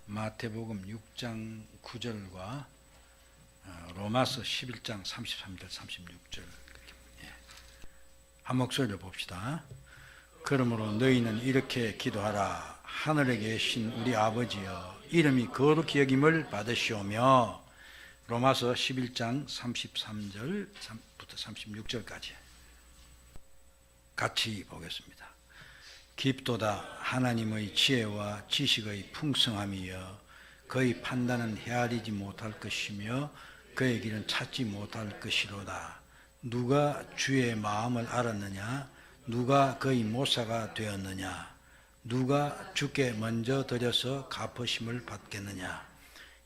마태복음 6장 9절과 로마서 11장 33절 36절 한 목소리로 봅시다. 그러므로 너희는 이렇게 기도하라. 하늘에 계신 우리 아버지여, 이름이 거룩히 여김을 받으시오며. 로마서 11장 33절부터 36절까지 같이 보겠습니다. 깊도다 하나님의 지혜와 지식의 풍성함이여, 그의 판단은 헤아리지 못할 것이며 그의 길은 찾지 못할 것이로다. 누가 주의 마음을 알았느냐? 누가 그의 모사가 되었느냐? 누가 주께 먼저 드려서 갚으심을 받겠느냐?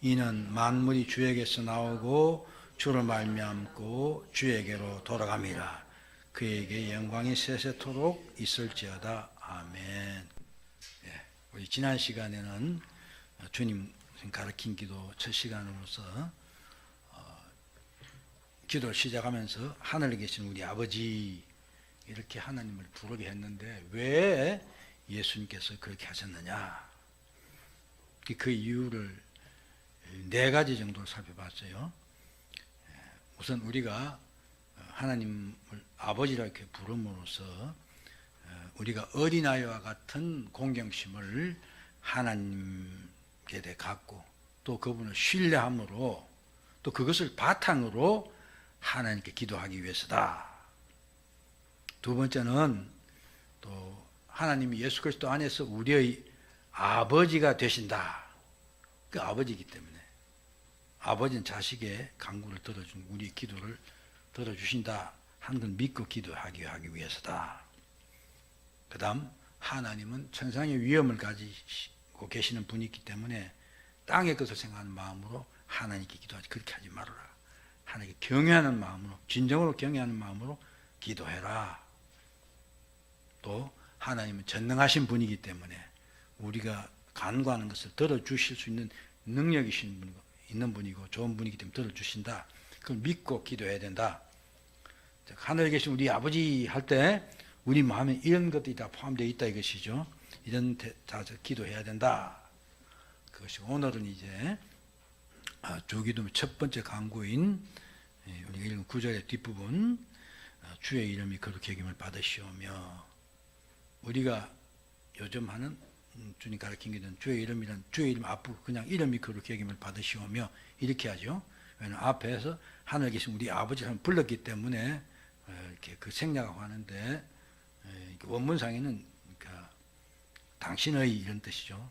이는 만물이 주에게서 나오고 주를 말미암고 주에게로 돌아감이라. 그에게 영광이 세세토록 있을지어다. 아멘. 우리 지난 시간에는 주님 가르친 기도 첫 시간으로서 기도를 시작하면서 하늘에 계신 우리 아버지 이렇게 하나님을 부르게 했는데 왜 예수님께서 그렇게 하셨느냐? 그 이유를 네 가지 정도로 살펴봤어요. 우선 우리가 하나님을 아버지라 이렇게 부름으로써 우리가 어린아이와 같은 공경심을 하나님께 대해 갖고 또 그분을 신뢰함으로 또 그것을 바탕으로 하나님께 기도하기 위해서다. 두 번째는 또 하나님이 예수 그리스도 안에서 우리의 아버지가 되신다. 그 아버지이기 때문에 아버지는 자식의 간구를 들어주는 우리의 기도를 들어주신다 하는 걸 믿고 기도하기 위해서다. 그 다음 하나님은 천상의 위엄을 가지고 계시는 분이기 때문에 땅의 것을 생각하는 마음으로 하나님께 기도하지 그렇게 하지 말아라. 하나님께 경외하는 마음으로 진정으로 경외하는 마음으로 기도해라. 또 하나님은 전능하신 분이기 때문에 우리가 간구하는 것을 들어주실 수 있는 능력이 있는 분이고 좋은 분이기 때문에 들어주신다. 그걸 믿고 기도해야 된다. 하늘에 계신 우리 아버지 할 때 우리 마음에 이런 것들이 다 포함되어 있다 이것이죠. 이런 다 기도해야 된다. 그것이 오늘은 이제 주기도의 첫 번째 간구인 우리가 읽은 9절의 뒷부분 주의 이름이 거룩히 여김을 받으시오며, 우리가 요즘 하는 주님 가르친 게는 주의 이름이란 주의 이름 앞으로 그냥 이름이 거룩히 여김을 받으시오며 이렇게 하죠. 왜냐하면 앞에서 하늘에 계신 우리 아버지를 불렀기 때문에 이렇게 그 생략하고 하는데 원문상에는 그러니까 당신의 이런 뜻이죠.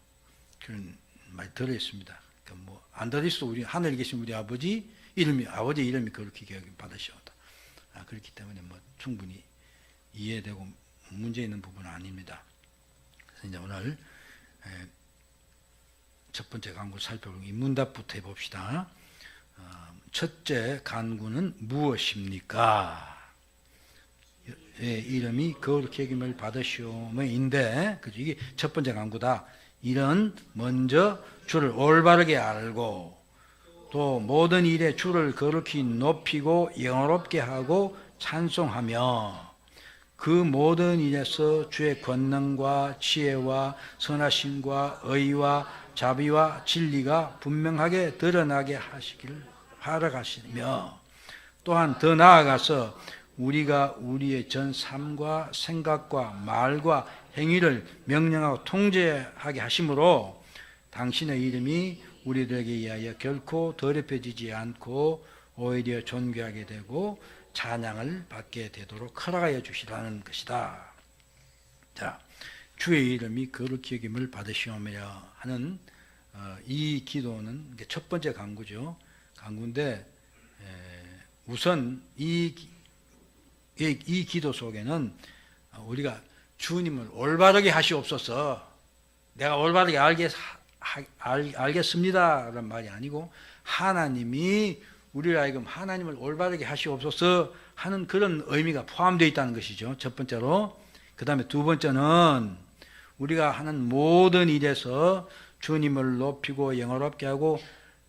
그런 말이 들어있습니다. 그러니까 뭐 안 들어있어도 우리 하늘에 계신 우리 아버지 이름이 그렇게 여김 받으시오다. 그렇기 때문에 뭐 충분히 이해되고 문제 있는 부분은 아닙니다. 그래서 이제 오늘 첫 번째 간구를 살펴보고 이 문답부터 해봅시다. 첫째 간구는 무엇입니까? 이름이 거룩히 여김을 받으시오며인데, 이게 첫 번째 간구다. 이런 먼저 주를 올바르게 알고 또 모든 일에 주를 거룩히 높이고 영화롭게 하고 찬송하며 그 모든 일에서 주의 권능과 지혜와 선하심과 의와 자비와 진리가 분명하게 드러나게 하시기를 바라가시며, 또한 더 나아가서 우리가 우리의 전 삶과 생각과 말과 행위를 명령하고 통제하게 하심으로 당신의 이름이 우리들에게 의하여 결코 더럽혀지지 않고 오히려 존귀하게 되고 찬양을 받게 되도록 허락하여 주시라는 것이다. 자, 주의 이름이 거룩히 여김을 받으시오며 하는 이 기도는 첫 번째 간구죠. 간구인데 우선 이 기도 속에는 우리가 주님을 올바르게 하시옵소서, 내가 올바르게 알겠습니다 라는 말이 아니고 하나님이 우리를 하여금 하나님을 올바르게 하시옵소서 하는 그런 의미가 포함되어 있다는 것이죠. 첫 번째로. 그 다음에 두 번째는 우리가 하는 모든 일에서 주님을 높이고 영화롭게 하고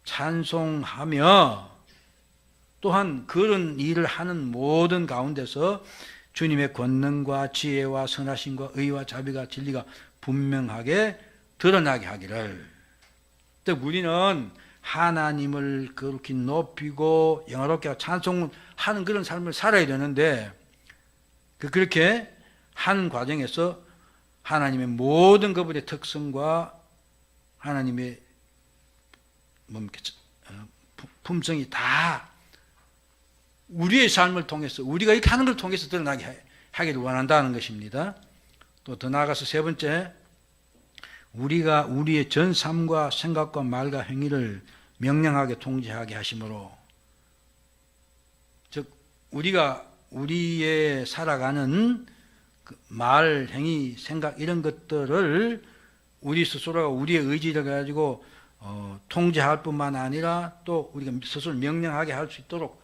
찬송하며, 또한 그런 일을 하는 모든 가운데서 주님의 권능과 지혜와 선하심과 의와 자비가 진리가 분명하게 드러나게 하기를. 즉 우리는 하나님을 그렇게 높이고 영화롭게 찬송하는 그런 삶을 살아야 되는데 그렇게 하는 과정에서 하나님의 모든 그분의 특성과 하나님의 품성이 다 우리의 삶을 통해서 우리가 이렇게 하는 걸 통해서 드러나게 하기를 원한다는 것입니다. 또 더 나아가서 세 번째, 우리가 우리의 전 삶과 생각과 말과 행위를 명령하게 통제하게 하심으로, 즉 우리가 우리의 살아가는 그 말, 행위, 생각 이런 것들을 우리 스스로가 우리의 의지를 가지고 통제할 뿐만 아니라 또 우리가 스스로 명령하게 할 수 있도록,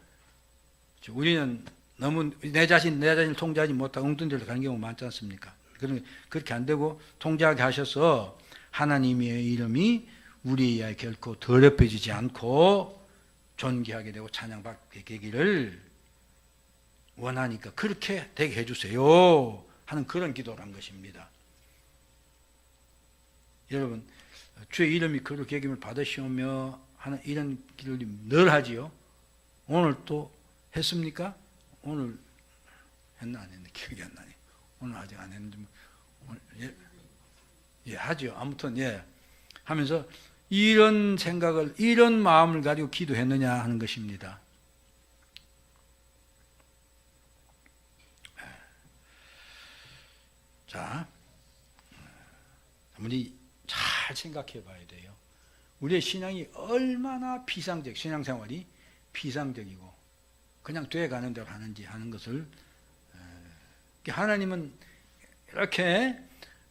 우리는 너무 내 자신을 통제하지 못하고 엉뚱대로 가는 경우가 많지 않습니까? 그렇게 안 되고 통제하게 하셔서 하나님의 이름이 우리에 결코 더럽혀지지 않고 존귀하게 되고 찬양받게 되기를 원하니까 그렇게 되게 해주세요 하는 그런 기도란 것입니다. 여러분, 주의 이름이 그렇게 여김을 받으시오며 하는 이런 기도를 늘 하지요. 오늘 또 했습니까? 오늘 했나 안 했나 기억이 안 나네. 오늘 아직 안 했는데 오늘 예 하죠. 아무튼 예 하면서 이런 생각을 이런 마음을 가지고 기도했느냐 하는 것입니다. 자, 우리 잘 생각해 봐야 돼요. 우리의 신앙이 얼마나 신앙생활이 피상적이고 그냥 돼가는 대로 하는지 하는 것을, 하나님은 이렇게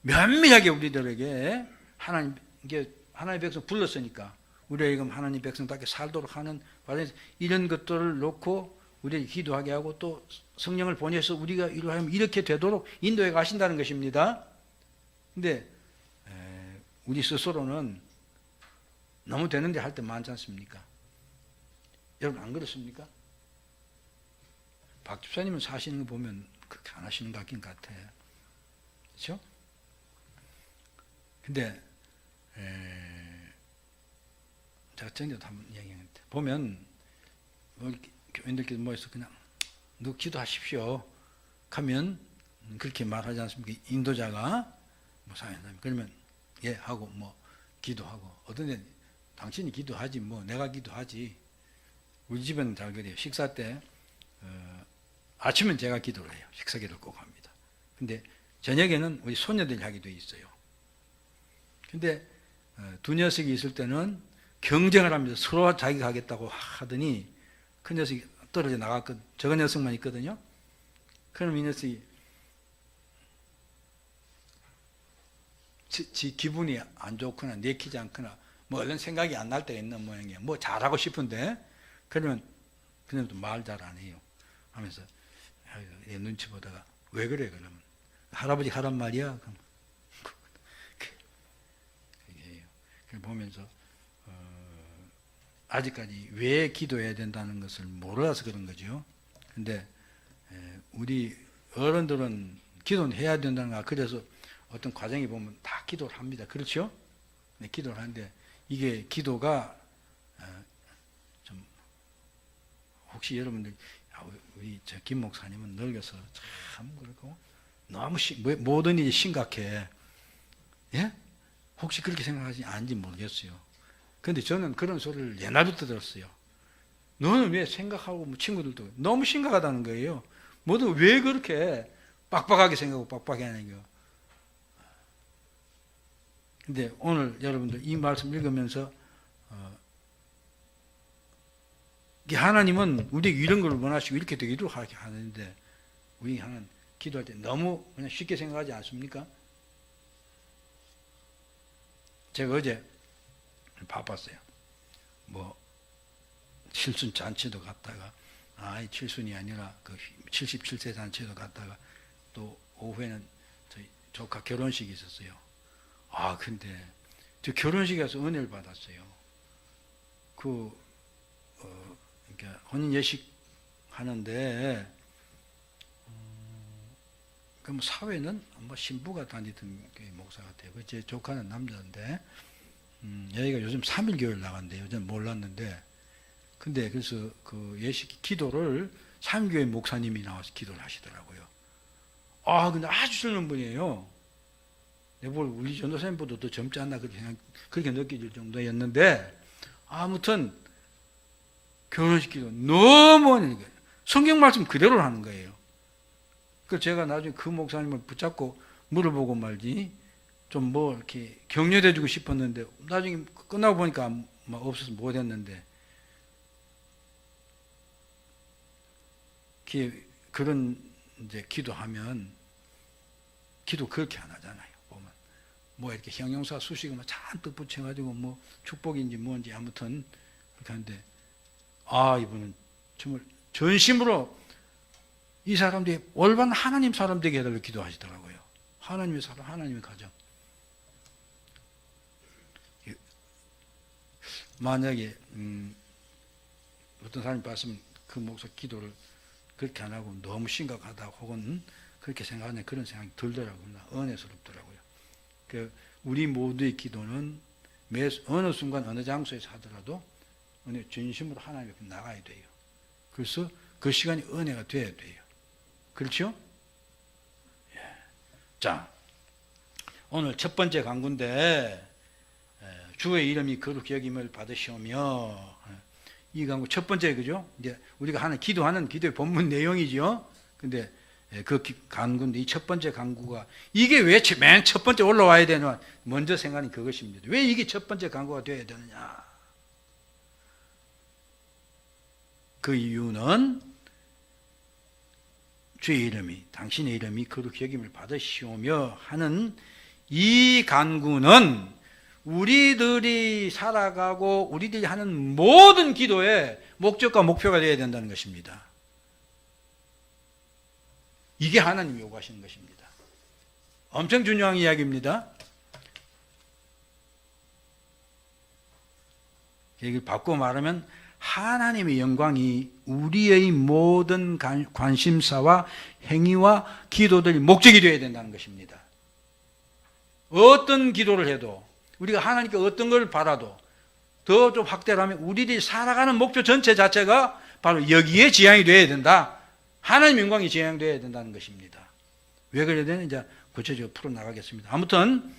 면밀하게 우리들에게 하나님의 백성 불렀으니까 우리가 하나님 백성답게 살도록 하는 과정에서 이런 것들을 놓고 우리에게 기도하게 하고 또 성령을 보내서 우리가 이루하면 이렇게 되도록 인도해 가신다는 것입니다. 근데 우리 스스로는 너무 되는데 할 때 많지 않습니까? 여러분 안 그렇습니까? 박 집사님은 사시는 거 보면 그렇게 안 하시는 것 같긴 같아요. 그렇죠? 근데 제가 전에도 한번 이야기했는데 보면 교인들끼리 모여서 그냥 누구 기도하십시오 하면 그렇게 말하지 않습니까? 인도자가 뭐 사연자님 그러면 예 하고 뭐 기도하고, 어떤 데 당신이 기도하지 뭐 내가 기도하지. 우리 집은 잘 그래요. 식사 때 아침은 제가 기도를 해요. 식사 기도를 꼭 합니다. 근데 저녁에는 우리 소녀들이 하게 돼 있어요. 근데 두 녀석이 있을 때는 경쟁을 하면서 서로 자기가 하겠다고 하더니 그 녀석이 떨어져 나갔거든. 저 녀석만 있거든요. 그럼 이 녀석이 지 기분이 안 좋거나 내키지 않거나 뭐 얼른 생각이 안 날 때가 있는 모양이에요. 뭐 잘하고 싶은데 그러면 그냥 말 잘 안 해요. 하면서 눈치 보다가 왜 그래 그러면 할아버지 하란 말이야. 그럼 그걸 보면서 아직까지 왜 기도해야 된다는 것을 몰라서 그런 거죠. 근데 우리 어른들은 기도는 해야 된다는 거. 그래서 어떤 과정에 보면 다 기도를 합니다. 그렇죠? 네, 기도를 하는데 이게 기도가 좀 혹시 여러분들 우리 저 김 목사님은 늙어서 참 그렇고 너무 모든 일이 심각해. 예? 혹시 그렇게 생각하지 않은지 모르겠어요. 그런데 저는 그런 소리를 옛날부터 들었어요. 너는 왜 생각하고 뭐 친구들도 너무 심각하다는 거예요. 뭐든 왜 그렇게 빡빡하게 생각하고 빡빡하게 하는 거예요. 근데 오늘 여러분들 이 말씀 읽으면서 하나님은 우리에게 이런 걸 원하시고 이렇게 되기도 하게 하는데 우리 하나님 기도할 때 너무 그냥 쉽게 생각하지 않습니까? 제가 어제 바빴어요. 뭐 칠순 잔치도 갔다가 칠순이 아니라 그 77세 잔치도 갔다가 또 오후에는 저희 조카 결혼식이 있었어요. 근데 저 결혼식에서 은혜를 받았어요. 그러니까 혼인 예식 하는데 그럼 사회는 뭐 신부가 다니던 목사 같아요. 제 조카는 남자인데 여기가 요즘 3일 교회를 나간대요. 저는 몰랐는데. 근데 그래서 그 예식 기도를 3교회 목사님이 나와서 기도를 하시더라고요. 근데 아주 젊은 분이에요. 내가 우리 전도사님보다 더 젊지 않나 그렇게 느껴질 정도였는데, 아무튼 결혼식 기도 너무 성경 말씀 그대로 하는 거예요. 그래서 제가 나중에 그 목사님을 붙잡고 물어보고 말지, 좀 이렇게 격려해주고 싶었는데, 나중에 끝나고 보니까 없어서 못했는데, 그런 이제 기도하면, 기도 그렇게 안 하잖아요. 보면 이렇게 형용사 수식어만 잔뜩 붙여가지고 축복인지 뭔지 아무튼 그렇게 하는데, 이분은 정말 전심으로 이 사람들이 올바른 하나님 사람 되게 해달라고 기도하시더라고요. 하나님의 사람, 하나님의 가정. 만약에 어떤 사람이 봤으면 그 목사 기도를 그렇게 안 하고 너무 심각하다 혹은 그렇게 생각하는 그런 생각이 들더라고요. 은혜스럽더라고요. 우리 모두의 기도는 어느 순간 어느 장소에서 하더라도 진심으로 하나님 앞에 나가야 돼요. 그래서 그 시간이 은혜가 돼야 돼요. 그렇죠? 예. 자, 오늘 첫 번째 강구인데, 주의 이름이 거룩히 여김을 받으시오며, 이 강구 첫 번째, 그죠? 이제 우리가 하는 기도하는 기도의 본문 내용이죠. 근데 그 강구인데, 이 첫 번째 강구가 이게 왜 맨 첫 번째 올라와야 되나? 먼저 생각하는 그것입니다. 왜 이게 첫 번째 강구가 되어야 되느냐? 그 이유는 주의 이름이, 당신의 이름이 거룩히 여김을 받으시오며 하는 이 간구는 우리들이 살아가고 우리들이 하는 모든 기도의 목적과 목표가 되어야 된다는 것입니다. 이게 하나님이 요구하시는 것입니다. 엄청 중요한 이야기입니다. 얘기를 바꾸어 말하면 하나님의 영광이 우리의 모든 관심사와 행위와 기도들이 목적이 되어야 된다는 것입니다. 어떤 기도를 해도 우리가 하나님께 어떤 걸 바라도 더 좀 확대를 하면 우리들이 살아가는 목표 전체 자체가 바로 여기에 지향이 되어야 된다. 하나님의 영광이 지향되어야 된다는 것입니다. 왜 그래야 되는지 이제 구체적으로 풀어나가겠습니다. 아무튼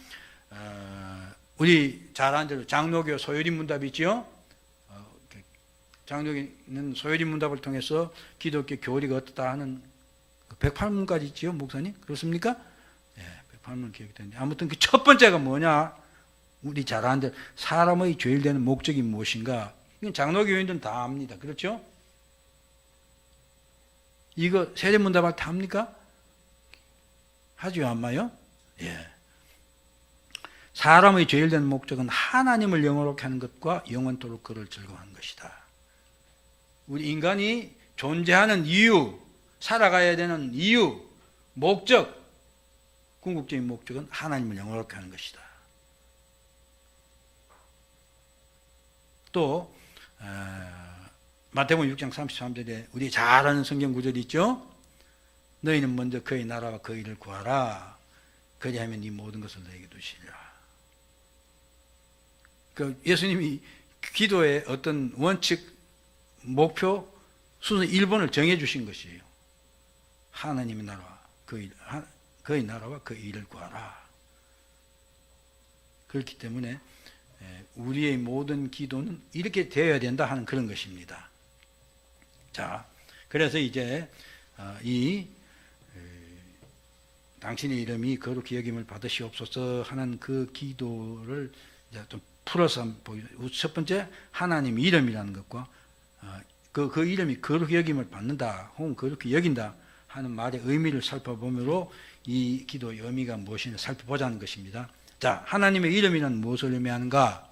우리 잘 아는 대로 장로교 소요리 문답 있죠? 장로교는 소요리 문답을 통해서 기독교 교리가 어떻다 하는 108문까지 있지요, 목사님? 그렇습니까? 예, 108문 기억이 되는데 아무튼 그 첫 번째가 뭐냐? 우리 잘 아는 대로 사람의 죄일 되는 목적이 무엇인가? 이건 장로교인들은 다 압니다. 그렇죠? 이거 세례문답을 다 합니까? 하지요, 안 마요? 예. 사람의 죄일 되는 목적은 하나님을 영원롭게 하는 것과 영원토록 그를 즐거워하는 것이다. 우리 인간이 존재하는 이유, 살아가야 되는 이유, 목적, 궁극적인 목적은 하나님을 영원롭게 하는 것이다. 또 마태복음 6장 33절에 우리 잘 아는 성경 구절이 있죠? 너희는 먼저 그의 나라와 그의 일을 구하라. 그리하면 네 모든 것을 너에게 주시리라. 그 예수님이 기도의 어떤 원칙, 목표, 순서 1번을 정해 주신 것이에요. 하나님의 나라와 그의 나라와 그의 일을 구하라. 그렇기 때문에 우리의 모든 기도는 이렇게 되어야 된다 하는 그런 것입니다. 자, 그래서 이제 당신의 이름이 거룩히 여김을 받으시옵소서 하는 그 기도를 이제 좀 풀어서 보겠습니다. 첫 번째, 하나님 이름이라는 것과 그 이름이 거룩히 여김을 받는다 혹은 거룩히 여긴다 하는 말의 의미를 살펴보므로 이 기도의 의미가 무엇인지 살펴보자는 것입니다. 자, 하나님의 이름이란 무엇을 의미하는가?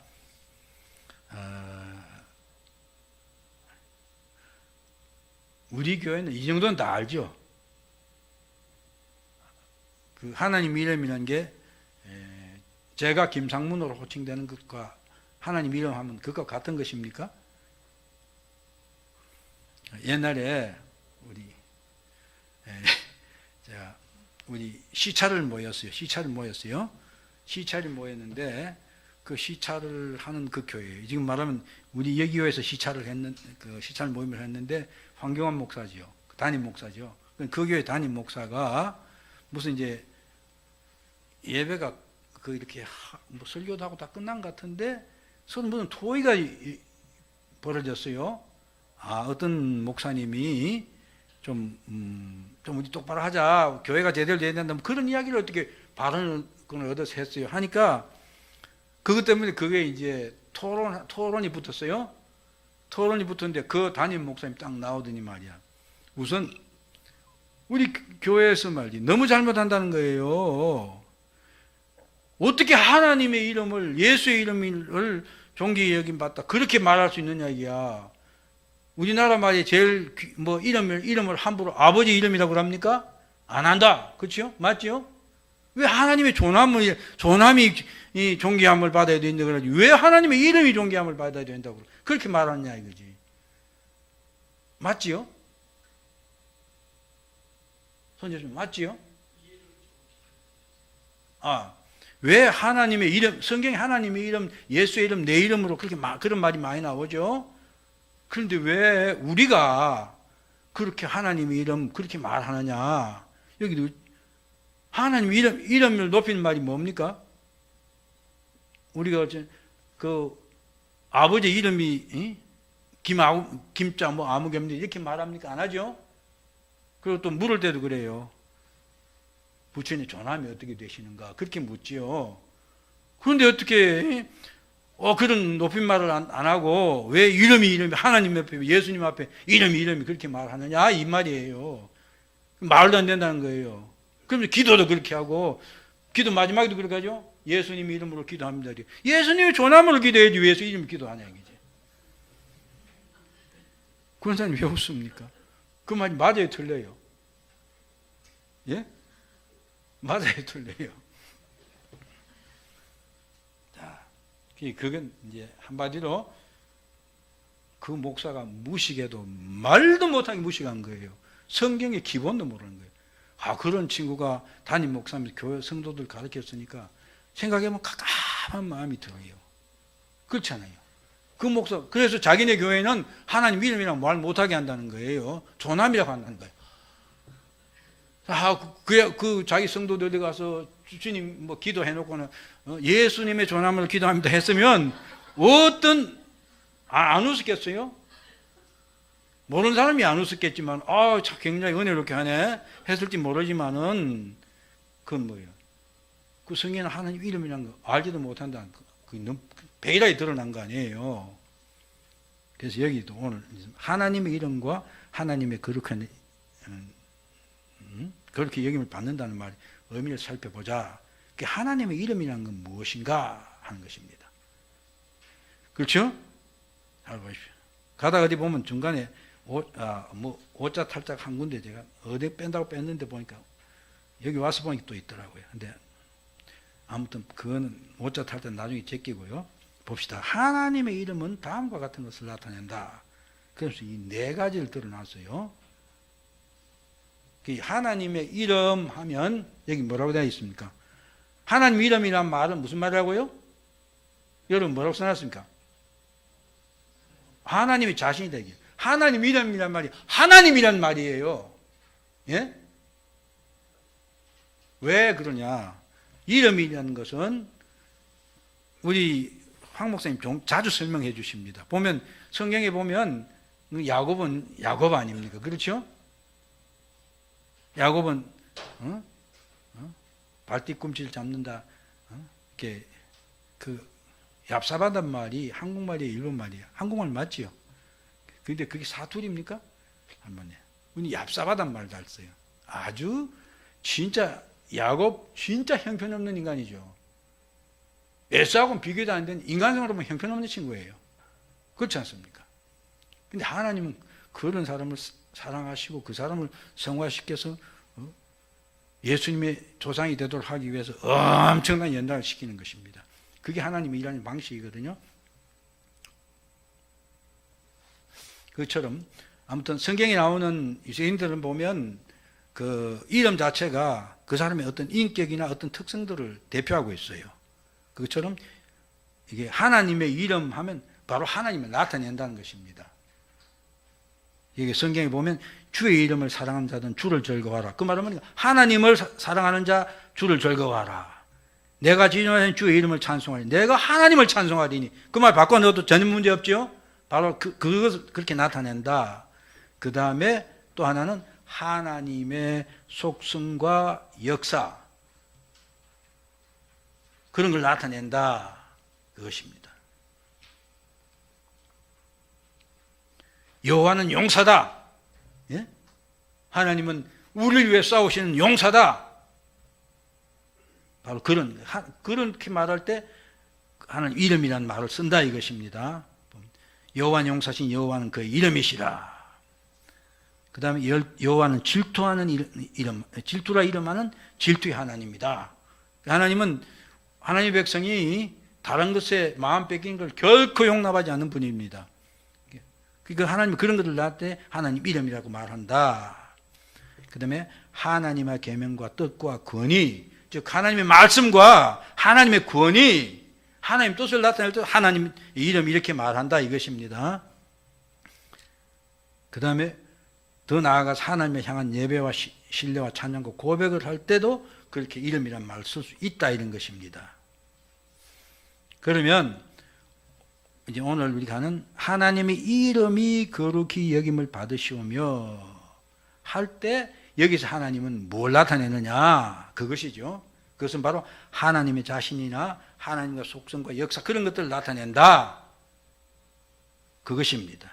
우리 교회는 이 정도는 다 알죠. 그 하나님 이름이라는 게 제가 김상문으로 호칭되는 것과 하나님 이름 하면 그것과 같은 것입니까? 옛날에 우리 시찰을 모였어요. 시찰이 모였는데 그 시찰을 하는 그 교회예요. 지금 말하면 우리 여기교회에서 시찰 모임을 했는데 황경환 목사지요. 담임 목사죠. 그 교회 담임 목사가 무슨 이제 예배가 그 이렇게 뭐 설교도 하고 다 끝난 것 같은데 서로 무슨 토의가 벌어졌어요. 어떤 목사님이 좀 우리 똑바로 하자. 교회가 제대로 돼야 된다. 그런 이야기를 어떻게 발언을 얻어서 했어요. 하니까 그것 때문에 그게 이제 토론이 붙었어요. 토론이 붙었는데 그 담임 목사님 딱 나오더니 말이야. 우선 우리 교회에서 말이지 너무 잘못한다는 거예요. 어떻게 하나님의 이름을 예수의 이름을 존귀히 여김받다 그렇게 말할 수 있느냐 이야. 우리나라 말이 제일 뭐 이름을 함부로 아버지 이름이라고 합니까? 안 한다. 그렇죠? 맞죠? 왜 하나님의 존함이 이 존귀함을 받아야 된다고 그러지? 왜 하나님의 이름이 존귀함을 받아야 된다고 그렇게 말하느냐 이거지. 맞지요? 손재준 맞지요? 왜 하나님의 이름, 성경에 하나님의 이름, 예수의 이름, 내 이름으로 그렇게 그런 말이 많이 나오죠? 그런데 왜 우리가 그렇게 하나님의 이름 그렇게 말하느냐? 여기도 하나님 이름을 높이는 말이 뭡니까? 우리가 그 아버지 이름이 김자 뭐 아무개인데 이렇게 말합니까? 안 하죠? 그리고 또 물을 때도 그래요. 부처님 존함이 어떻게 되시는가? 그렇게 묻지요. 그런데 어떻게 그런 높임말을 안 하고 왜 이름이 하나님 앞에 예수님 앞에 이름이 그렇게 말하느냐 이 말이에요. 말도 안 된다는 거예요. 그러면 기도도 그렇게 하고 기도 마지막에도 그렇게 하죠. 예수님 이름으로 기도합니다. 예수님의 존함으로 기도해야지 왜 예수 이름 기도하냐 이거지. 그런 사람이 왜 없습니까? 그 말이 맞아요 틀려요? 예? 맞아요 틀려요? 자, 그건 이제 한마디로 그 목사가 무식해도 말도 못하게 무식한 거예요. 성경의 기본도 모르는 거예요. 그런 친구가 담임 목사님 교회 성도들 가르쳤으니까 생각해보면 깝깝한 마음이 들어요. 그렇잖아요. 그 목사, 그래서 자기네 교회는 하나님 이름이랑 말 못하게 한다는 거예요. 존함이라고 한다는 거예요. 그 자기 성도들이 가서 주님 뭐 기도해놓고는 예수님의 존함을 기도합니다 했으면 안 웃었겠어요? 모르는 사람이 안 웃었겠지만 참 굉장히 은혜롭게 하네 했을지 모르지만은 그건 뭐예요? 그 성경에는 하나님 이름이라는 거 알지도 못한다는 거. 그 베일하게 드러난 거 아니에요. 그래서 여기도 오늘 하나님의 이름과 하나님의 거룩한 그렇게 여김을 받는다는 말 의미를 살펴보자. 하나님의 이름이라는 건 무엇인가 하는 것입니다. 그렇죠? 잘 보십시오. 가다 어디 보면 중간에 오자 탈작 한 군데 제가 어디 뺀다고 뺐는데 보니까 여기 와서 보니까 또 있더라고요. 근데 아무튼 그거는 오자 탈작 나중에 제끼고요. 봅시다. 하나님의 이름은 다음과 같은 것을 나타낸다. 그래서 이 네 가지를 드러났어요. 하나님의 이름 하면 여기 뭐라고 되어 있습니까? 하나님 이름이란 말은 무슨 말이라고요? 여러분 뭐라고 써놨습니까? 하나님의 자신이다. 하나님 이름이란 말이 하나님이란 말이에요. 예? 왜 그러냐? 이름이라는 것은 우리 황 목사님 자주 설명해 주십니다. 보면 성경에 보면 야곱은 야곱 아닙니까? 그렇죠? 야곱은 발뒤꿈치를 잡는다. 이렇게 그 얍삽하단 말이 한국말이에요, 일본말이에요? 한국말 맞지요? 근데 그게 사투리입니까? 한번에 우리 얍삽하단 말을 잘 써요. 아주 진짜 야곱 진짜 형편없는 인간이죠. 에사하고는 비교도 안 되는 인간성으로 보면 형편없는 친구예요. 그렇지 않습니까? 근데 하나님은 그런 사람을 사랑하시고 그 사람을 성화시켜서 예수님의 조상이 되도록 하기 위해서 엄청난 연단을 시키는 것입니다. 그게 하나님의 일하는 방식이거든요. 그처럼 아무튼 성경에 나오는 유대인들을 보면 그 이름 자체가 그 사람의 어떤 인격이나 어떤 특성들을 대표하고 있어요. 그것처럼 이게 하나님의 이름 하면 바로 하나님을 나타낸다는 것입니다. 이게 성경에 보면 주의 이름을 사랑하는 자는 주를 즐거워하라. 그 말은 뭐냐? 하나님을 사랑하는 자 주를 즐거워하라. 내가 지존하신 주의 이름을 찬송하리니 내가 하나님을 찬송하리니 그 말 바꿔 넣어도 전혀 문제 없죠. 바로 그것을 그렇게 나타낸다. 그 다음에 또 하나는 하나님의 속성과 역사 그런 걸 나타낸다. 그것입니다. 여호와는 용사다. 예? 하나님은 우리를 위해 싸우시는 용사다. 바로 그렇게 말할 때 하나님 이름이라는 말을 쓴다 이것입니다. 여호와는 용사신 여호와는 그의 이름이시라. 그 다음에 여호와는 질투하는 이름, 질투라 이름하는 질투의 하나님이다. 하나님은 하나님의 백성이 다른 것에 마음 뺏기는 걸 결코 용납하지 않는 분입니다. 그러니까 하나님은 그런 것을 낳을 때 하나님 이름이라고 말한다. 그 다음에 하나님의 계명과 뜻과 권위, 즉 하나님의 말씀과 하나님의 권위, 하나님 뜻을 나타낼 때 하나님 이름 이렇게 말한다 이것입니다. 그 다음에 더 나아가서 하나님을 향한 예배와 신뢰와 찬양과 고백을 할 때도 그렇게 이름이란 말을 쓸 수 있다 이런 것입니다. 그러면 이제 오늘 우리가 하는 하나님의 이름이 거룩히 여김을 받으시오며 할 때 여기서 하나님은 뭘 나타내느냐 그것이죠. 그것은 바로 하나님의 자신이나 하나님의 속성과 역사 그런 것들을 나타낸다 그것입니다.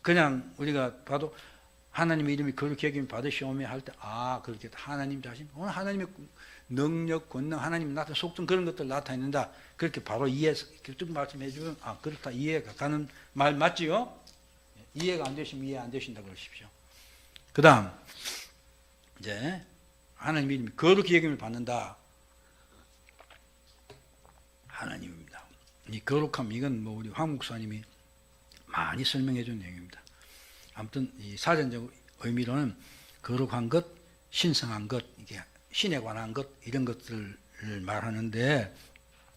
그냥 우리가 봐도 하나님의 이름이 거룩히 여김을 받으시오며 할 때 그렇게 하나님 자신 오늘 하나님의 능력, 권능, 하나님 나타낸 속성 그런 것들 나타낸다. 그렇게 바로 이해해서 쭉 말씀해 주면 그렇다 이해가 가는 말 맞지요? 이해가 안 되시면 이해 안 되신다 그러십시오. 그 다음 이제 하나님의 이름이 거룩히 여김을 받는다. 하나님입니다. 이 거룩함 이건 우리 황 목사님이 많이 설명해 준 내용입니다. 아무튼 이 사전적 의미로는 거룩한 것, 신성한 것, 이게 신에 관한 것 이런 것들을 말하는데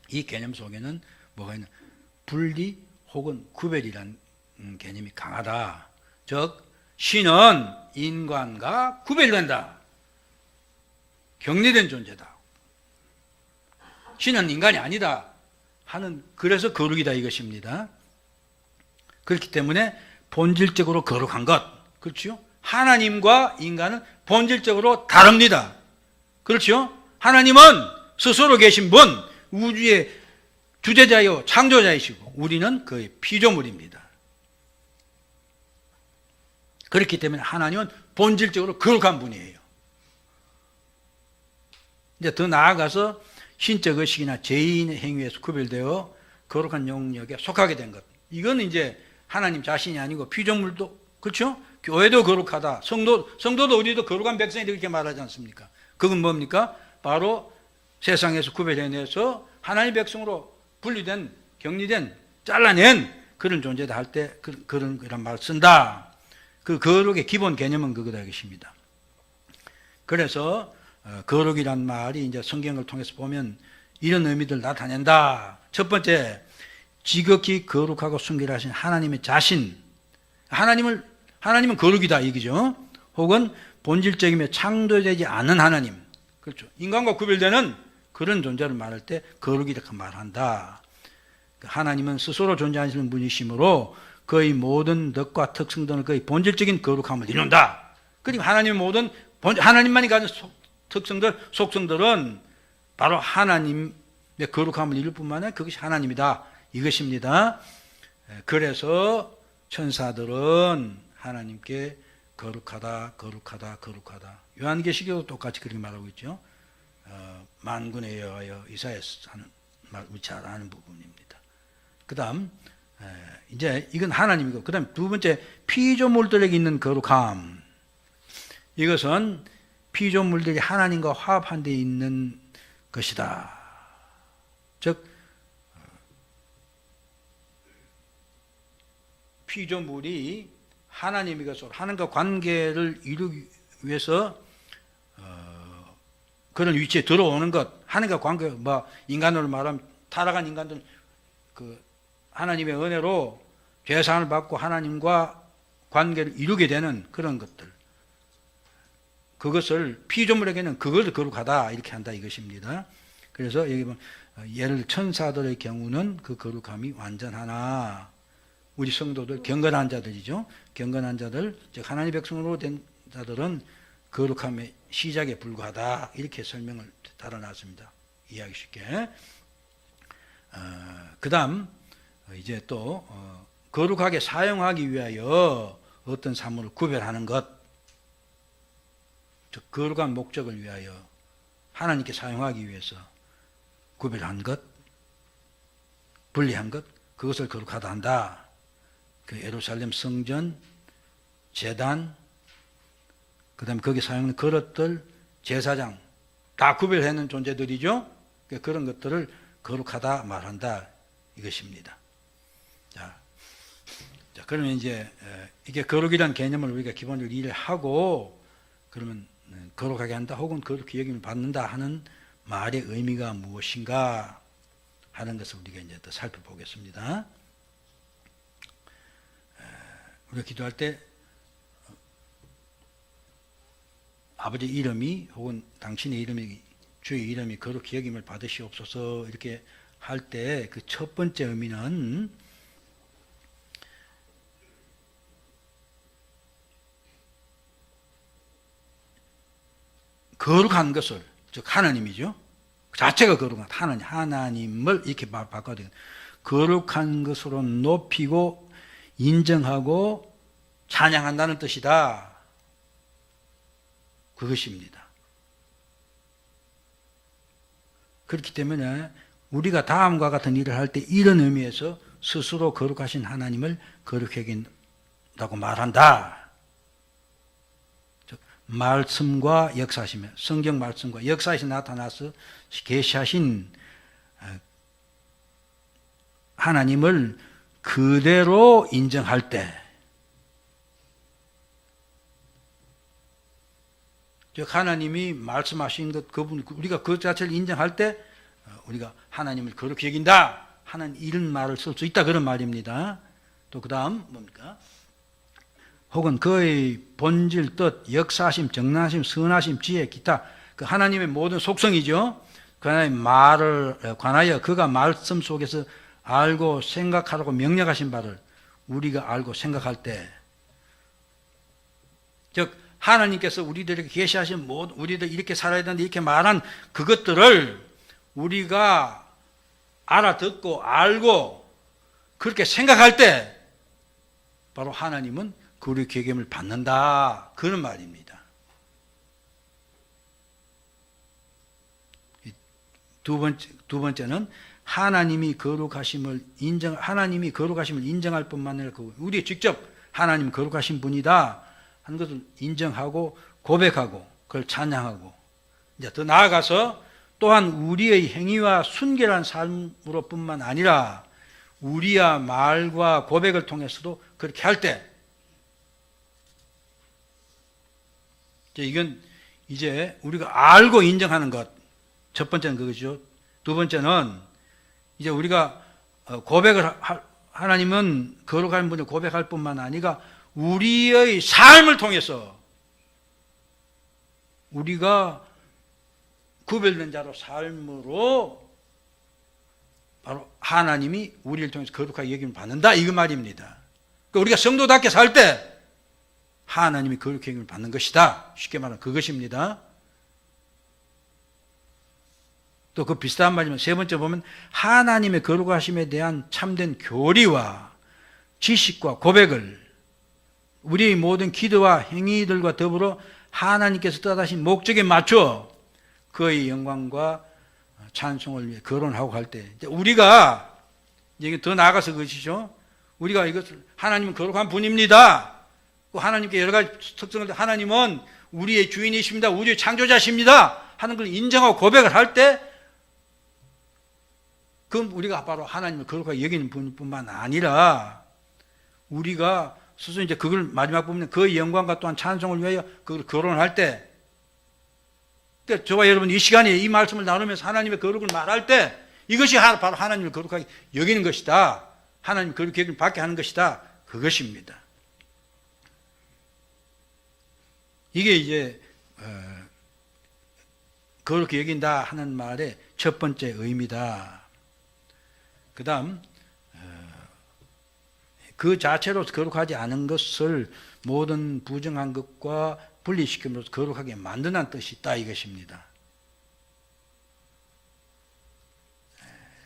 이 개념 속에는 뭐가 있냐? 분리 혹은 구별이라는 개념이 강하다. 즉 신은 인간과 구별된다. 격리된 존재다. 신은 인간이 아니다 하는 그래서 거룩이다 이것입니다. 그렇기 때문에 본질적으로 거룩한 것 그렇죠? 하나님과 인간은 본질적으로 다릅니다. 그렇죠? 하나님은 스스로 계신 분, 우주의 주재자요 창조자이시고 우리는 그의 피조물입니다. 그렇기 때문에 하나님은 본질적으로 거룩한 분이에요. 이제 더 나아가서 신적 의식이나 죄인의 행위에서 구별되어 거룩한 영역에 속하게 된 것. 이건 이제 하나님 자신이 아니고 피조물도 그렇죠? 교회도 거룩하다. 성도도 우리도 거룩한 백성이다 이렇게 말하지 않습니까? 그건 뭡니까? 바로 세상에서 구별해내서 하나님 백성으로 분리된, 격리된, 잘라낸 그런 존재다 할 때 그런 말 쓴다. 그 거룩의 기본 개념은 그거다 이것입니다. 그래서 거룩이란 말이 이제 성경을 통해서 보면 이런 의미들 나타낸다. 첫 번째, 지극히 거룩하고 순결하신 하나님의 자신. 하나님은 거룩이다 이거죠. 혹은 본질적이며 창조되지 않은 하나님. 그렇죠. 인간과 구별되는 그런 존재를 말할 때 거룩이라고 말한다. 하나님은 스스로 존재하시는 분이시므로 그의 모든 덕과 특성들은 그의 본질적인 거룩함을 이룬다. 그리고 하나님만이 가진 특성들, 속성들은 바로 하나님의 거룩함을 이룰 뿐만 아니라 그것이 하나님이다. 이것입니다. 그래서 천사들은 하나님께 거룩하다. 요한계시록도 똑같이 그렇게 말하고 있죠. 만군의 여호와여 이사야서 하는 말 우리 잘 아는 부분입니다. 그 다음 이제 이건 하나님이고 그 다음 두 번째 피조물들에게 있는 거룩함. 이것은 피조물들이 하나님과 화합한 데 있는 것이다. 즉 피조물이 하나님과 관계를 이루기 위해서 그런 위치에 들어오는 것, 하나님과 관계, 인간으로 말하면 타락한 인간들, 하나님의 은혜로 죄사함을 받고 하나님과 관계를 이루게 되는 그런 것들. 그것을 피조물에게는 그것을 거룩하다 이렇게 한다 이것입니다. 그래서 여기 보면 예를 천사들의 경우는 그 거룩함이 완전하나 우리 성도들 경건한 자들이죠. 경건한 자들 즉 하나님의 백성으로 된 자들은 거룩함의 시작에 불과하다 이렇게 설명을 달아놨습니다. 이해하기 쉽게. 그 다음 이제 또 거룩하게 사용하기 위하여 어떤 사물을 구별하는 것, 즉 거룩한 목적을 위하여 하나님께 사용하기 위해서 구별한 것, 분리한 것, 그것을 거룩하다 한다. 그 예루살렘 성전, 제단, 그 다음에 거기 사용하는 그릇들, 제사장 다 구별하는 존재들이죠. 그런 것들을 거룩하다 말한다 이것입니다. 자, 그러면 이제 이게 거룩이라는 개념을 우리가 기본적으로 이해를 하고 그러면 거룩하게 한다 혹은 거룩히 여김을 받는다 하는 말의 의미가 무엇인가 하는 것을 우리가 이제 또 살펴보겠습니다. 우리가 기도할 때 아버지 이름이 혹은 당신의 이름이 주의 이름이 거룩히 여김을 받으시옵소서 이렇게 할 때 그 첫 번째 의미는 거룩한 것을 즉 하나님이죠. 그 자체가 거룩한 하나님을 이렇게 바꿔야 거룩한 것으로 높이고 인정하고 찬양한다는 뜻이다. 그것입니다. 그렇기 때문에 우리가 다음과 같은 일을 할 때 이런 의미에서 스스로 거룩하신 하나님을 거룩히 여긴다고 말한다. 즉 말씀과 역사시며 성경 말씀과 역사에서 나타나서 계시하신 하나님을 그대로 인정할 때, 즉 하나님이 말씀하신 것 그분 우리가 그 자체를 인정할 때 우리가 하나님을 거룩히 여긴다 하는 이런 말을 쓸 수 있다 그런 말입니다. 또 그 다음 뭡니까? 혹은 그의 본질, 뜻, 역사심, 정당하심, 선하심, 지혜, 기타 그 하나님의 모든 속성이죠. 그 하나님의 말을 관하여 그가 말씀 속에서 알고 생각하라고 명령하신 바를 우리가 알고 생각할 때, 즉 하나님께서 우리들에게 계시하신 모든 우리들 이렇게 살아야 된다 이렇게 말한 그것들을 우리가 알아듣고 알고 그렇게 생각할 때 바로 하나님은 거룩히 여김을 받는다 그런 말입니다. 두 번째는 하나님이 거룩하심을 인정할 뿐만 아니라 우리 직접 하나님 거룩하신 분이다 하는 것을 인정하고 고백하고 그걸 찬양하고 이제 더 나아가서 또한 우리의 행위와 순결한 삶으로 뿐만 아니라 우리의 말과 고백을 통해서도 그렇게 할 때 이건 이제 우리가 알고 인정하는 것 첫 번째는 그거죠. 두 번째는 이제 우리가 하나님은 거룩한 분을 고백할 뿐만 아니라 우리의 삶을 통해서 우리가 구별된 자로 삶으로 바로 하나님이 우리를 통해서 거룩하게 여김을 받는다 이거 말입니다. 그러니까 우리가 성도답게 살 때 하나님이 거룩하게 여김을 받는 것이다. 쉽게 말하면 그것입니다. 또 그 비슷한 말이면 세 번째 보면 하나님의 거룩하심에 대한 참된 교리와 지식과 고백을 우리의 모든 기도와 행위들과 더불어 하나님께서 뜻하신 목적에 맞춰 그의 영광과 찬송을 위해 거론하고 갈 때 우리가 이게 더 나아가서 그것이죠. 우리가 이것을 하나님은 거룩한 분입니다. 하나님께 여러 가지 특성을 하나님은 우리의 주인이십니다. 우리의 창조자십니다. 하는 걸 인정하고 고백을 할 때 그럼 우리가 바로 하나님을 거룩하게 여기는 분뿐만 아니라 우리가 스스로 이제 그걸 마지막 부분에 그의 영광과 또한 찬송을 위하여 그걸 거론할 때 그러니까 저와 여러분 이 시간에 이 말씀을 나누면서 하나님의 거룩을 말할 때 이것이 바로 하나님을 거룩하게 여기는 것이다. 하나님 거룩 여김을 받게 하는 것이다. 그것입니다. 이게 이제 거룩히 여긴다 하는 말의 첫 번째 의미다. 그 다음 그 자체로서 거룩하지 않은 것을 모든 부정한 것과 분리시킴으로써 거룩하게 만드는 뜻이 있다 이것입니다.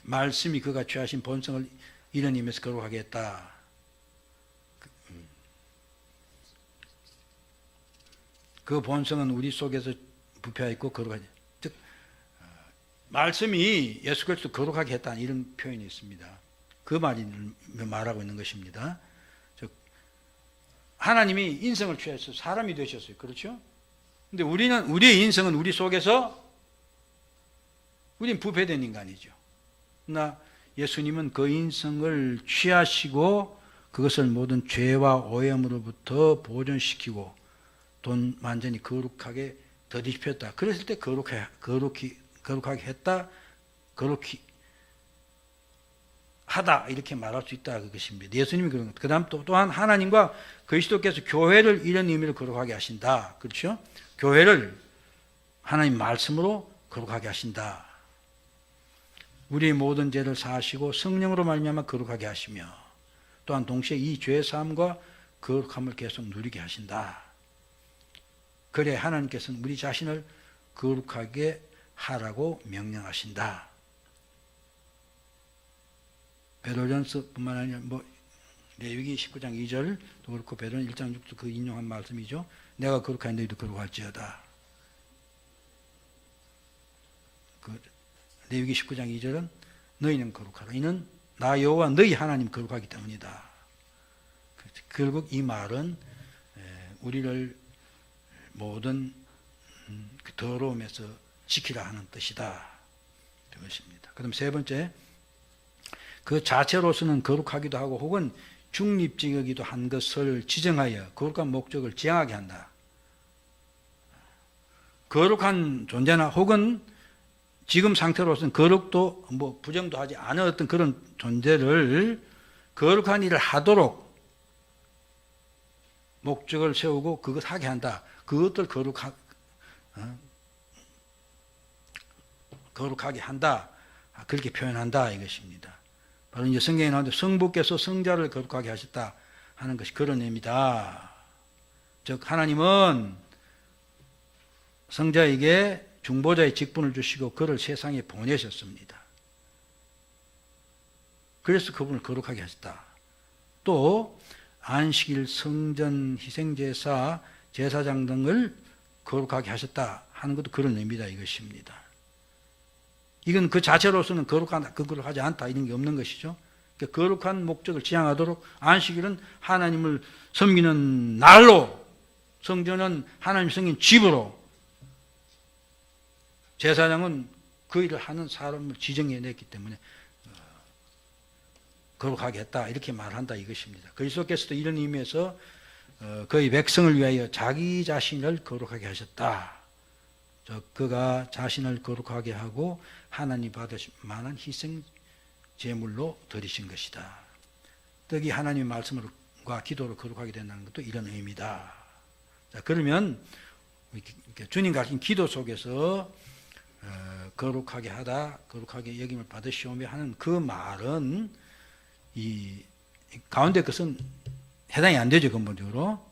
말씀이 그가 취하신 본성을 이런 의미에서 거룩하게 했다. 그 본성은 우리 속에서 부패하여 있고 거룩하지. 즉 말씀이 예수 그리스도 거룩하게 했다는 이런 표현이 있습니다. 그 말이 말하고 있는 것입니다. 즉 하나님이 인성을 취해서 사람이 되셨어요. 그렇죠? 근데 우리의 인성은 우리 속에서 우린 부패된 인간이죠. 그러나 예수님은 그 인성을 취하시고 그것을 모든 죄와 오염으로부터 보존시키고 돈 완전히 거룩하게 더디셨다. 그랬을 때 거룩하게 했다, 거룩히 하다 이렇게 말할 수 있다 그것입니다. 예수님이 그런 것. 그 다음 또한 하나님과 그리스도께서 교회를 이런 의미로 거룩하게 하신다. 그렇죠? 교회를 하나님 말씀으로 거룩하게 하신다. 우리의 모든 죄를 사하시고 성령으로 말미암아 거룩하게 하시며 또한 동시에 이 죄 사함과 거룩함을 계속 누리게 하신다. 그래 하나님께서는 우리 자신을 거룩하게 하라고 명령하신다. 베드로전서뿐만 아니라 레위기 19장 2절도 그렇고 베드로는 1장 6절 그 인용한 말씀이죠. 내가 거룩하니 너희도 거룩할지어다. 그 레위기 19장 2절은 너희는 거룩하라. 이는 나 여호와 너희 하나님 거룩하기 때문이다. 결국 이 말은 우리를 모든 그 더러움에서 지키라 하는 뜻이다. 그것입니다. 그럼 세 번째, 그 자체로서는 거룩하기도 하고 혹은 중립적이기도 한 것을 지정하여 거룩한 목적을 지향하게 한다. 거룩한 존재나 혹은 지금 상태로서는 거룩도 부정도 하지 않은 어떤 그런 존재를 거룩한 일을 하도록 목적을 세우고 그것 하게 한다. 그것들 거룩하게 한다. 그렇게 표현한다 이것입니다. 바로 이제 성경에 나오는데 성부께서 성자를 거룩하게 하셨다 하는 것이 그런 의미다. 즉 하나님은 성자에게 중보자의 직분을 주시고 그를 세상에 보내셨습니다. 그래서 그분을 거룩하게 하셨다. 또 안식일, 성전, 희생제사, 제사장 등을 거룩하게 하셨다 하는 것도 그런 의미다 이것입니다. 이건 그 자체로서는 거룩하지 않다 이런 게 없는 것이죠. 그러니까 거룩한 목적을 지향하도록 안식일은 하나님을 섬기는 날로, 성전은 하나님 섬긴 집으로, 제사장은 그 일을 하는 사람을 지정해냈기 때문에 거룩하게 했다 이렇게 말한다 이것입니다. 그리스도께서도 이런 의미에서 그의 백성을 위하여 자기 자신을 거룩하게 하셨다. 그가 자신을 거룩하게 하고 하나님 받으실 만한 희생 제물로 드리신 것이다. 특히 하나님의 말씀과 기도로 거룩하게 된다는 것도 이런 의미다. 자, 그러면 주님 가르친 기도 속에서 거룩하게 하다, 거룩하게 여김을 받으시오며 하는 그 말은 이 가운데 것은 해당이 안 되죠 근본적으로.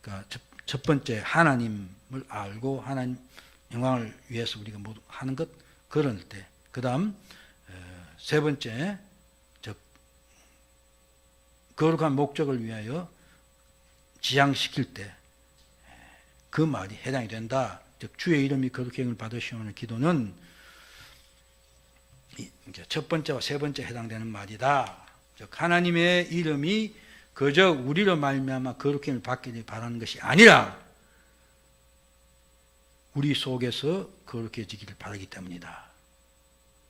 그러니까 첫 번째 하나님을 알고 하나님 영광을 위해서 우리가 모두 하는 것 그럴 때, 그 다음 세 번째 즉 거룩한 목적을 위하여 지향시킬 때 그 말이 해당이 된다. 즉 주의 이름이 거룩히 여김을 받으시오는 기도는 첫 번째와 세 번째 해당되는 말이다. 즉 하나님의 이름이 그저 우리로 말미암아 거룩히 여김을 받기를 바라는 것이 아니라 우리 속에서 거룩해지기를 바라기 때문이다.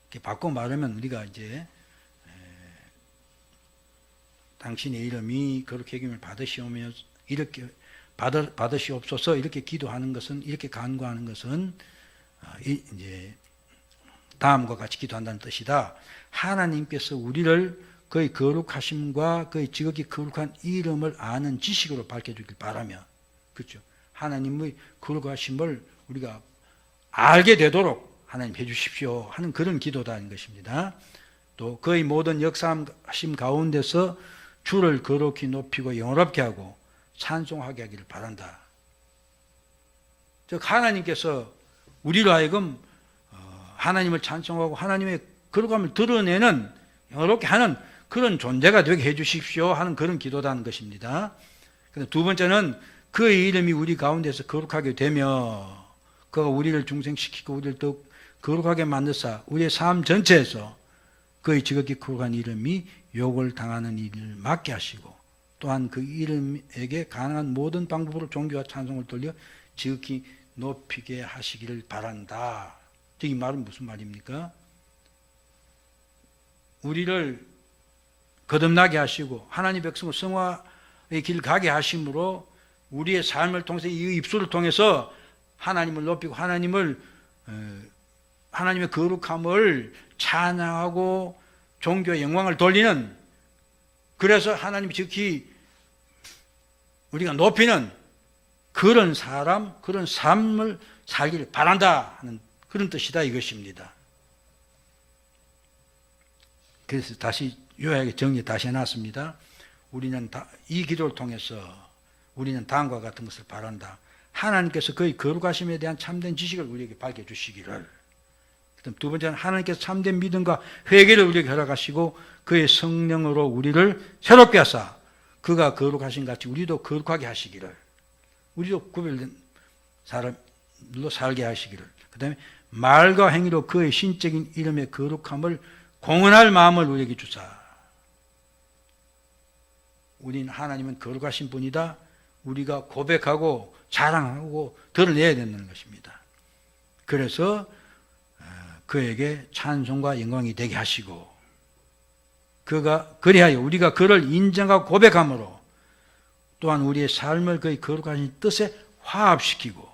이렇게 바꿔 말하면 우리가 이제 당신의 이름이 거룩히 여김을 받으시오며 이렇게 받으시옵소서 이렇게 기도하는 것은, 이렇게 간구하는 것은 이제 다음과 같이 기도한다는 뜻이다. 하나님께서 우리를 그의 거룩하심과 그의 지극히 거룩한 이름을 아는 지식으로 밝혀주길 바라며, 그렇죠? 하나님의 거룩하심을 우리가 알게 되도록 하나님 해주십시오 하는 그런 기도다는 것입니다. 또 그의 모든 역사하심 가운데서 주를 거룩히 높이고 영화롭게 하고 찬송하게 하기를 바란다. 즉 하나님께서 우리로 하여금 하나님을 찬송하고 하나님의 거룩함을 드러내는, 영화롭게 하는 그런 존재가 되게 해주십시오 하는 그런 기도다는 것입니다. 두 번째는 그의 이름이 우리 가운데서 거룩하게 되며 그가 우리를 중생시키고 우리를 더욱 거룩하게 만드사 우리의 삶 전체에서 그의 지극히 거룩한 이름이 욕을 당하는 일을 막게 하시고 또한 그 이름에게 가능한 모든 방법으로 존귀와 찬송을 돌려 지극히 높이게 하시기를 바란다. 이 말은 무슨 말입니까? 우리를 거듭나게 하시고 하나님 백성을 성화의 길 가게 하심으로 우리의 삶을 통해서 이 입술을 통해서 하나님을 높이고 하나님의 거룩함을 찬양하고 종교의 영광을 돌리는, 그래서 하나님이 지극히 우리가 높이는 그런 사람, 그런 삶을 살기를 바란다 하는 그런 뜻이다 이것입니다. 그래서 다시 요약에 정리 다시 해놨습니다. 우리는 이 기도를 통해서 우리는 다음과 같은 것을 바란다. 하나님께서 그의 거룩하심에 대한 참된 지식을 우리에게 밝혀주시기를. 두 번째는 하나님께서 참된 믿음과 회개를 우리에게 허락하시고 그의 성령으로 우리를 새롭게 하사 그가 거룩하신 같이 우리도 거룩하게 하시기를, 우리도 구별된 사람들로 살게 하시기를, 그 다음에 말과 행위로 그의 신적인 이름의 거룩함을 공언할 마음을 우리에게 주사. 우리는 하나님은 거룩하신 분이다. 우리가 고백하고 자랑하고 드러내야 되는 것입니다. 그래서 그에게 찬송과 영광이 되게 하시고 그가 그리하여 우리가 그를 인정하고 고백함으로 또한 우리의 삶을 그의 거룩하신 뜻에 화합시키고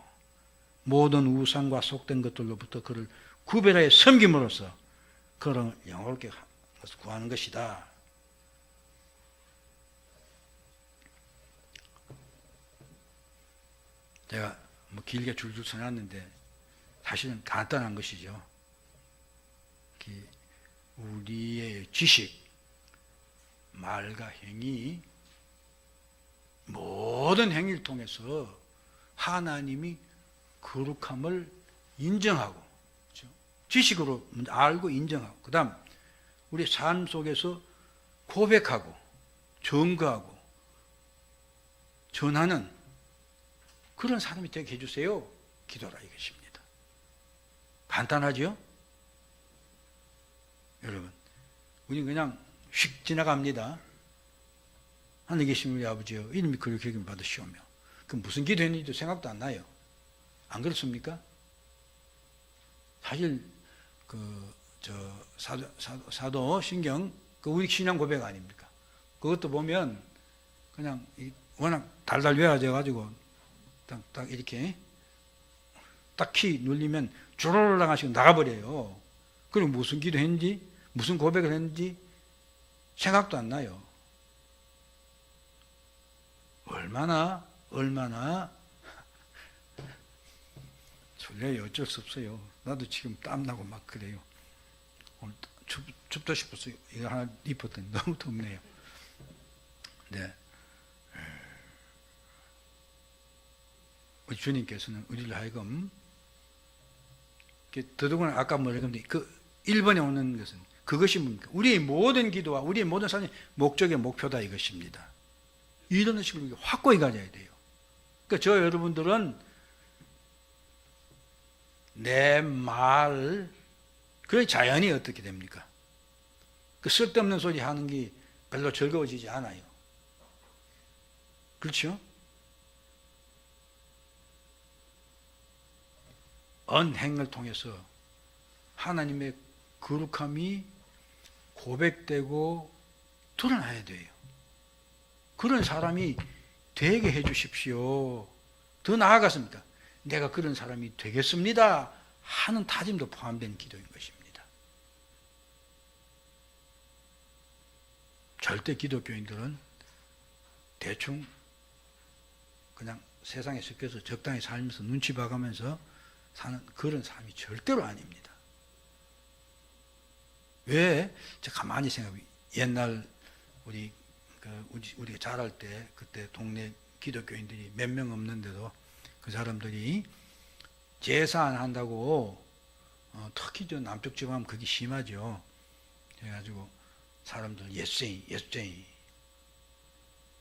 모든 우상과 속된 것들로부터 그를 구별하여 섬김으로써 그를 영원하게 구하는 것이다. 제가 길게 줄줄 써놨는데 사실은 간단한 것이죠. 우리의 지식, 말과 행위, 모든 행위를 통해서 하나님이 거룩함을 인정하고, 그렇죠? 지식으로 알고 인정하고, 그 다음 우리 삶 속에서 고백하고 증거하고 전하는 그런 사람이 되게 해주세요. 기도라 이것입니다. 간단하죠? 여러분, 우리 그냥 휙 지나갑니다. 하늘에 계신 우리 아버지여, 이름이 그렇게 여김 받으시오며. 그 무슨 기도했는지도 생각도 안 나요. 안 그렇습니까? 사실 사도 신경 우리 신앙 고백 아닙니까? 그것도 보면 그냥 워낙 달달 외워져 가지고 딱 이렇게 딱 키 눌리면 주르륵 하시고 나가버려요. 그리고 무슨 기도했는지 무슨 고백을 했는지 생각도 안 나요. 얼마나 졸려요. 어쩔 수 없어요. 나도 지금 땀나고 막 그래요. 오늘 춥다 싶어서 이거 하나 입었더니 너무 덥네요. 네. 우리 주님께서는 우리를 하여금 더더구나 아까 말했는데 그 1번에 오는 것은 그것이 뭡니까? 우리의 모든 기도와 우리의 모든 삶의 목적의 목표다 이것입니다. 이런 의식을 우리가 확고히 가져야 돼요. 그러니까 저 여러분들은 내 말, 그 자연이 어떻게 됩니까? 그 쓸데없는 소리 하는 게 별로 즐거워지지 않아요. 그렇죠? 언행을 통해서 하나님의 거룩함이 고백되고 드러나야 돼요. 그런 사람이 되게 해 주십시오. 더 나아갔습니다. 내가 그런 사람이 되겠습니다 하는 다짐도 포함된 기도인 것입니다. 절대 기독교인들은 대충 그냥 세상에 섞여서 적당히 살면서 눈치 봐가면서 사는 그런 삶이 절대로 아닙니다. 왜? 제가 가만히 생각해. 옛날 우리가 자랄 때 그때 동네 기독교인들이 몇 명 없는데도 그 사람들이 제사 안 한다고 특히 저 남쪽 지방 하면 그게 심하죠. 그래가지고 사람들 예수쟁이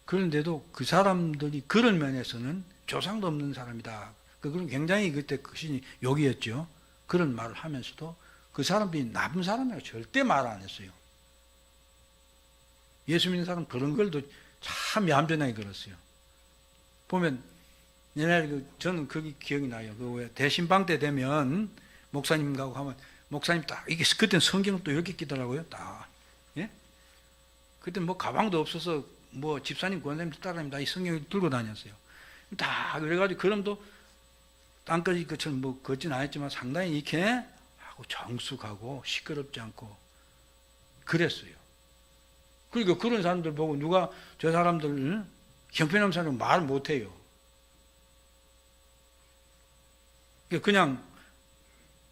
그런데도 그 사람들이 그런 면에서는 조상도 없는 사람이다. 그건 굉장히 그때 그것이 욕이었죠. 그런 말을 하면서도 그 사람들이 나쁜 사람이라고 절대 말 안 했어요. 예수 믿는 사람 그런 걸도 참 얌전하게 걸었어요. 보면 옛날에 저는 그게 기억이 나요. 왜 대신방 때 되면 목사님하고 하면 목사님 딱 이게 그때는 성경을 또 이렇게 끼더라고요. 딱 예? 그때 뭐 가방도 없어서 뭐 집사님 권사님 따라다니면 다 이 성경을 들고 다녔어요. 다 그래가지고 그럼도 땅까지 그처럼 뭐 걷진 않았지만 상당히 이렇게 하고 정숙하고 시끄럽지 않고 그랬어요. 그러니까 그런 사람들 보고 누가 저 사람들 형편없는 사람 말 못해요. 그냥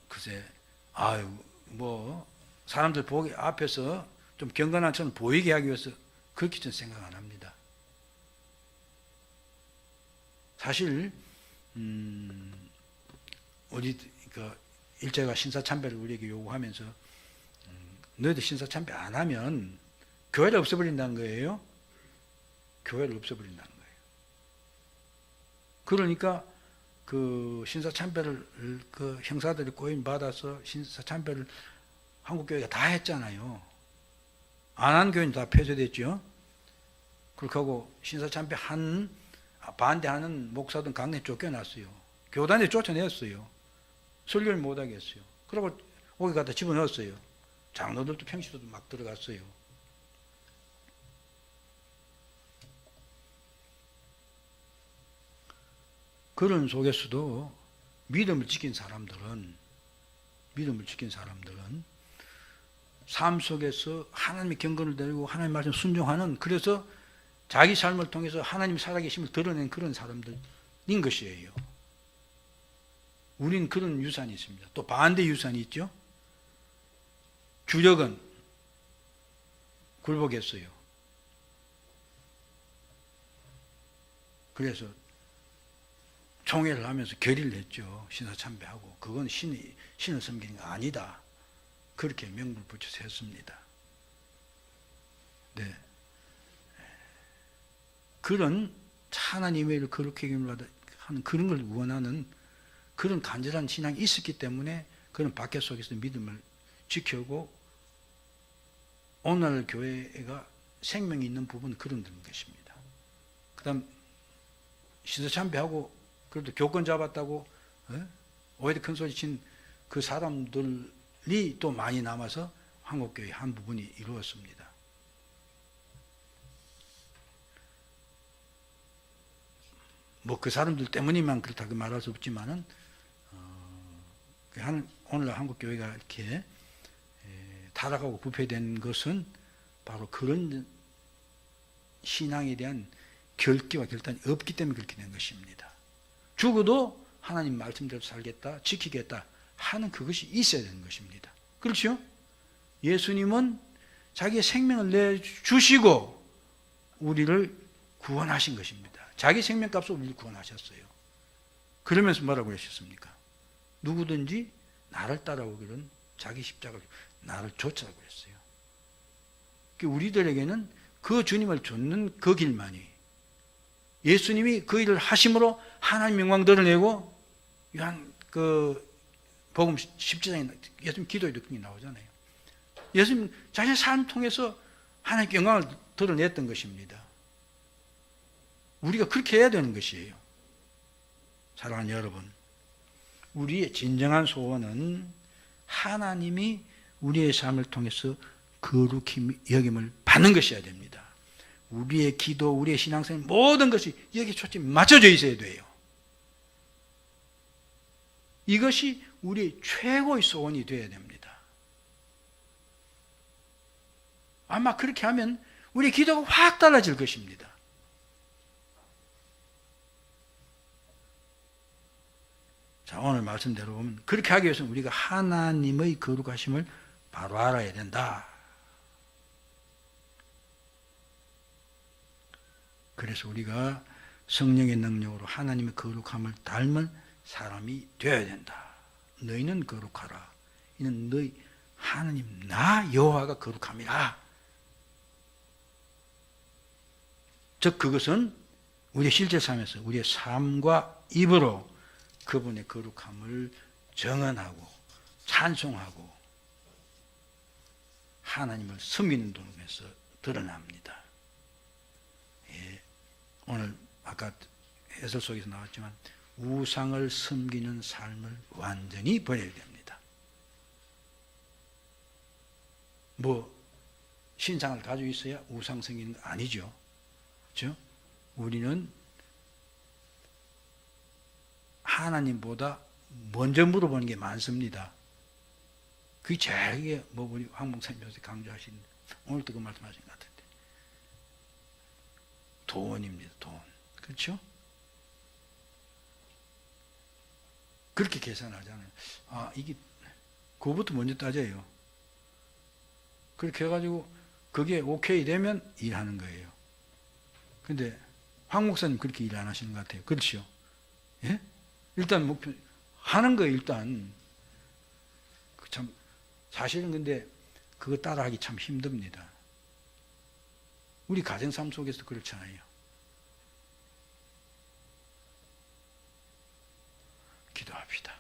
글쎄 아유 뭐 사람들 보기 앞에서 좀 경건한 처럼 보이게 하기 위해서 그렇게 저는 생각 안 합니다. 사실 우리 그 일제가 신사참배를 우리에게 요구하면서 너희들 신사참배 안 하면 교회를 없애버린다는 거예요. 교회를 없애버린다는 거예요. 그러니까 그 신사참배를 그 형사들이 꼬임 받아서 신사참배를 한국 교회가 다 했잖아요. 안 한 교회는 다 폐쇄됐죠. 그렇게 하고 신사참배 반대하는 목사들 강내 쫓겨났어요. 교단에 쫓아냈어요. 설교를 못하게 했어요. 그리고 거기 갖다 집어넣었어요. 장로들도 평시도도 막 들어갔어요. 그런 속에서도 믿음을 지킨 사람들은 삶 속에서 하나님의 경건을 내리고 하나님 말씀 순종하는 그래서 자기 삶을 통해서 하나님이 살아계심을 드러낸 그런 사람들인 것이에요. 우린 그런 유산이 있습니다. 또 반대 유산이 있죠. 주력은 굴복했어요. 그래서 총회를 하면서 결의를 했죠. 신사참배하고 그건 신을 섬기는 거 아니다. 그렇게 명분을 붙여서 했습니다. 네. 그런 하나님의 일을 그렇게 하는 그런 걸 원하는 그런 간절한 신앙이 있었기 때문에 그런 박해 속에서 믿음을 지켜오고 오늘 교회가 생명이 있는 부분은 그런 것입니다. 그 다음 신사참배하고 그래도 교권 잡았다고 오히려 큰 소리 친 그 사람들이 또 많이 남아서 한국교회의 한 부분이 이루어졌습니다. 뭐 그 사람들 때문이만 그렇다고 말할 수 없지만은 오늘날 한국교회가 이렇게 타락하고 부패된 것은 바로 그런 신앙에 대한 결기와 결단이 없기 때문에 그렇게 된 것입니다. 죽어도 하나님 말씀대로 살겠다, 지키겠다 하는 그것이 있어야 되는 것입니다. 그렇죠? 예수님은 자기의 생명을 내주시고 우리를 구원하신 것입니다. 자기 생명값으로 우리를 구원하셨어요. 그러면서 뭐라고 하셨습니까? 누구든지 나를 따라오기는 자기 십자가를 나를 좇으라고 했어요. 우리들에게는 그 주님을 좇는 그 길만이 예수님이 그 일을 하심으로 하나님 영광 드러내고 요한 그 복음 17장에 예수님 기도에 그게 나오잖아요. 예수님 자신의 삶을 통해서 하나님께 영광을 드러냈던 것입니다. 우리가 그렇게 해야 되는 것이에요. 사랑하는 여러분, 우리의 진정한 소원은 하나님이 우리의 삶을 통해서 거룩히 여김을 받는 것이어야 됩니다. 우리의 기도, 우리의 신앙생활 모든 것이 여기에 초점이 맞춰져 있어야 돼요. 이것이 우리의 최고의 소원이 되어야 됩니다. 아마 그렇게 하면 우리 기도가 확 달라질 것입니다. 자, 오늘 말씀대로 보면 그렇게 하기 위해서는 우리가 하나님의 거룩하심을 바로 알아야 된다. 그래서 우리가 성령의 능력으로 하나님의 거룩함을 닮은 사람이 되어야 된다. 너희는 거룩하라. 이는 너희 하나님 나 여호와가 거룩함이라. 즉 그것은 우리의 실제 삶에서 우리의 삶과 입으로 그분의 거룩함을 정언하고 찬송하고 하나님을 섬기는 동에서 드러납니다. 예, 오늘 아까 해설 속에서 나왔지만 우상을 섬기는 삶을 완전히 버려야 됩니다. 뭐 신상을 가지고 있어야 우상 섬기는 거 아니죠. 그렇죠? 우리는 하나님보다 먼저 물어보는 게 많습니다. 그게 제일 뭐 우리 황 목사님 요새 강조하시는 오늘도 그 말씀하신 것 같은데 돈입니다. 돈. 그렇죠? 그렇게 계산하잖아요. 아, 이게 그거부터 먼저 따져요. 그렇게 해가지고 그게 오케이 되면 일하는 거예요. 근데 황 목사님 그렇게 일 안 하시는 것 같아요. 그렇죠? 예? 일단 목표 하는 거예요. 일단 참 사실은 근데 그거 따라하기 참 힘듭니다. 우리 가정삶 속에서 그렇잖아요. 기도합시다.